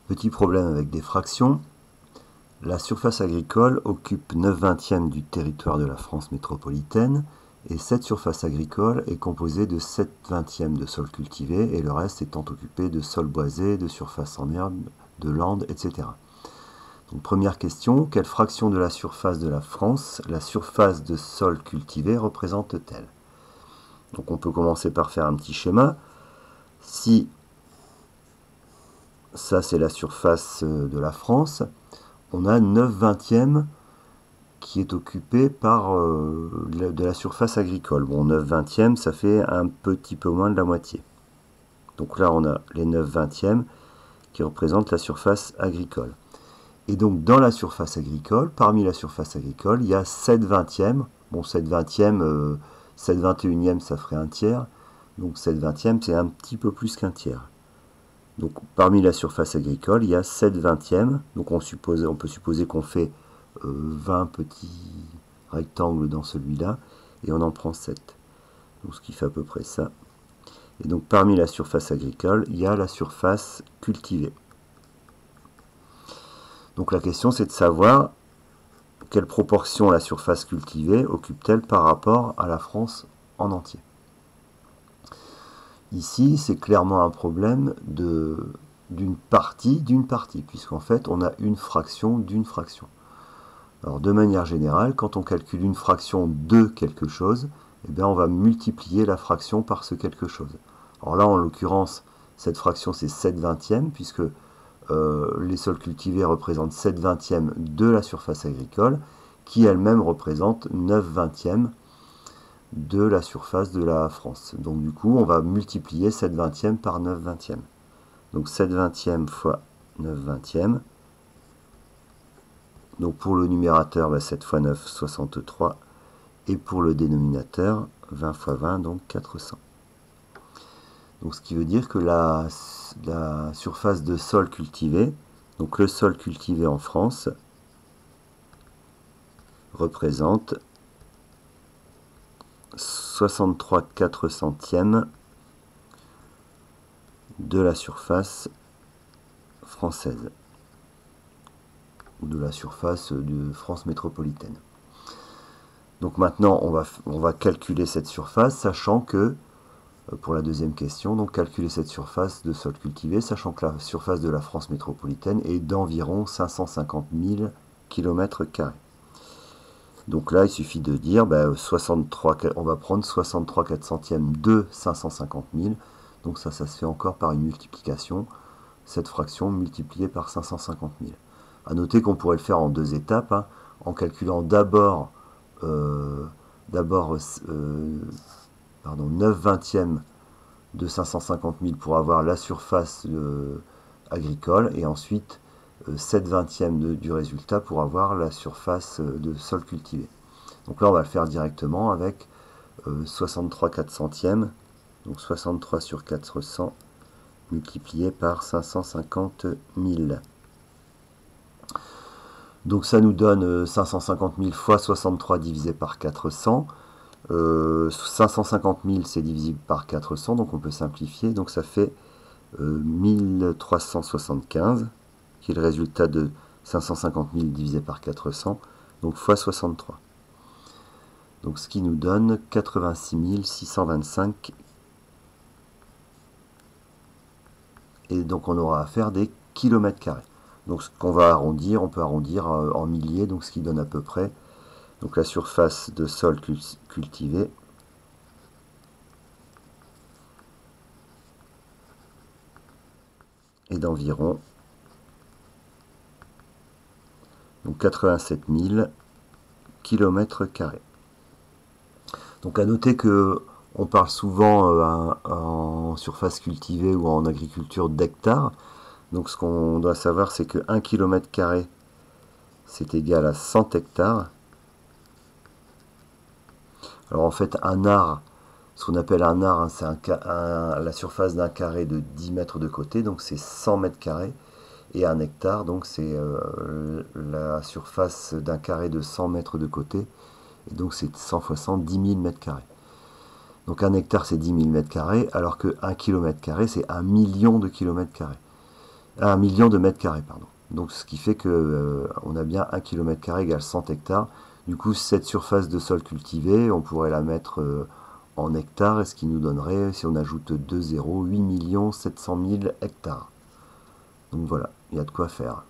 Petit problème avec des fractions. La surface agricole occupe 9/20 du territoire de la France métropolitaine et cette surface agricole est composée de 7/20 de sol cultivé et le reste étant occupé de sol boisé, de surface en herbe, de landes, etc. Donc, première question, quelle fraction de la surface de la France la surface de sol cultivé représente-t-elle? Donc on peut commencer par faire un petit schéma. Si ça c'est la surface de la France, on a 9/20 qui est occupé par de la surface agricole. Bon, 9/20, ça fait un petit peu moins de la moitié. Donc là, on a les 9/20 qui représentent la surface agricole. Et donc, dans la surface agricole, parmi la surface agricole, il y a 7/20. Bon, 7/20, 7/21, ça ferait un tiers. Donc, 7/20, c'est un petit peu plus qu'un tiers. Donc, parmi la surface agricole, il y a 7/20. Donc, on peut supposer qu'on fait 20 petits rectangles dans celui-là, et on en prend 7. Donc, ce qui fait à peu près ça. Et donc, parmi la surface agricole, il y a la surface cultivée. Donc, la question, c'est de savoir quelle proportion la surface cultivée occupe-t-elle par rapport à la France en entier. Ici, c'est clairement un problème d'une partie, puisqu'en fait, on a une fraction d'une fraction. Alors, de manière générale, quand on calcule une fraction de quelque chose, eh bien, on va multiplier la fraction par ce quelque chose. Alors là, en l'occurrence, cette fraction, c'est 7/20, puisque les sols cultivés représentent 7/20 de la surface agricole, qui elle-même représente 9/20 de la surface de la France. Donc du coup, on va multiplier 7/20 par 9/20. Donc 7/20 fois 9/20. Donc pour le numérateur, 7 fois 9, 63. Et pour le dénominateur, 20 fois 20, donc 400. Donc ce qui veut dire que la surface de sol cultivé, donc le sol cultivé en France, représente 63/400 de la surface française, ou de la surface de France métropolitaine. Donc maintenant, on va calculer cette surface, sachant que, pour la deuxième question, donc calculer cette surface de sol cultivé, sachant que la surface de la France métropolitaine est d'environ 550 000 km². Donc là, il suffit de dire, on va prendre 63/400 de 550 000. Donc ça se fait encore par une multiplication, cette fraction multipliée par 550 000. A noter qu'on pourrait le faire en deux étapes, hein, en calculant d'abord 9/20 de 550 000 pour avoir la surface agricole, et ensuite 7/20 du résultat pour avoir la surface de sol cultivé. Donc là, on va le faire directement avec 63/400, donc 63 sur 400 multiplié par 550 000. Donc ça nous donne 550 000 fois 63 divisé par 400. 550 000 c'est divisible par 400, donc on peut simplifier. Donc ça fait 1375, qui est le résultat de 550 000 divisé par 400, donc fois 63. Donc ce qui nous donne 86 625. Et donc on aura à faire des kilomètres carrés. Donc ce qu'on va arrondir, on peut arrondir en milliers, donc ce qui donne à peu près donc la surface de sol cultivé est d'environ 87 000 km². Donc à noter que on parle souvent en surface cultivée ou en agriculture d'hectares. Donc ce qu'on doit savoir, c'est que 1 km², c'est égal à 100 hectares. Alors en fait, un art, ce qu'on appelle un art, hein, c'est la surface d'un carré de 10 mètres de côté, donc c'est 100 mètres carrés. Et un hectare, donc c'est la surface d'un carré de 100 mètres de côté. Et donc c'est 100 fois 100, 10 000 mètres carrés. Donc un hectare, c'est 10 000 mètres carrés, alors que 1 km², c'est 1 million de kilomètres carrés. 1 million de mètres carrés, pardon. Donc ce qui fait que on a bien 1 km² égale 100 hectares. Du coup, cette surface de sol cultivé, on pourrait la mettre en hectares, et ce qui nous donnerait, si on ajoute 2 zéros, 8 700 000 hectares. Donc voilà, il y a de quoi faire.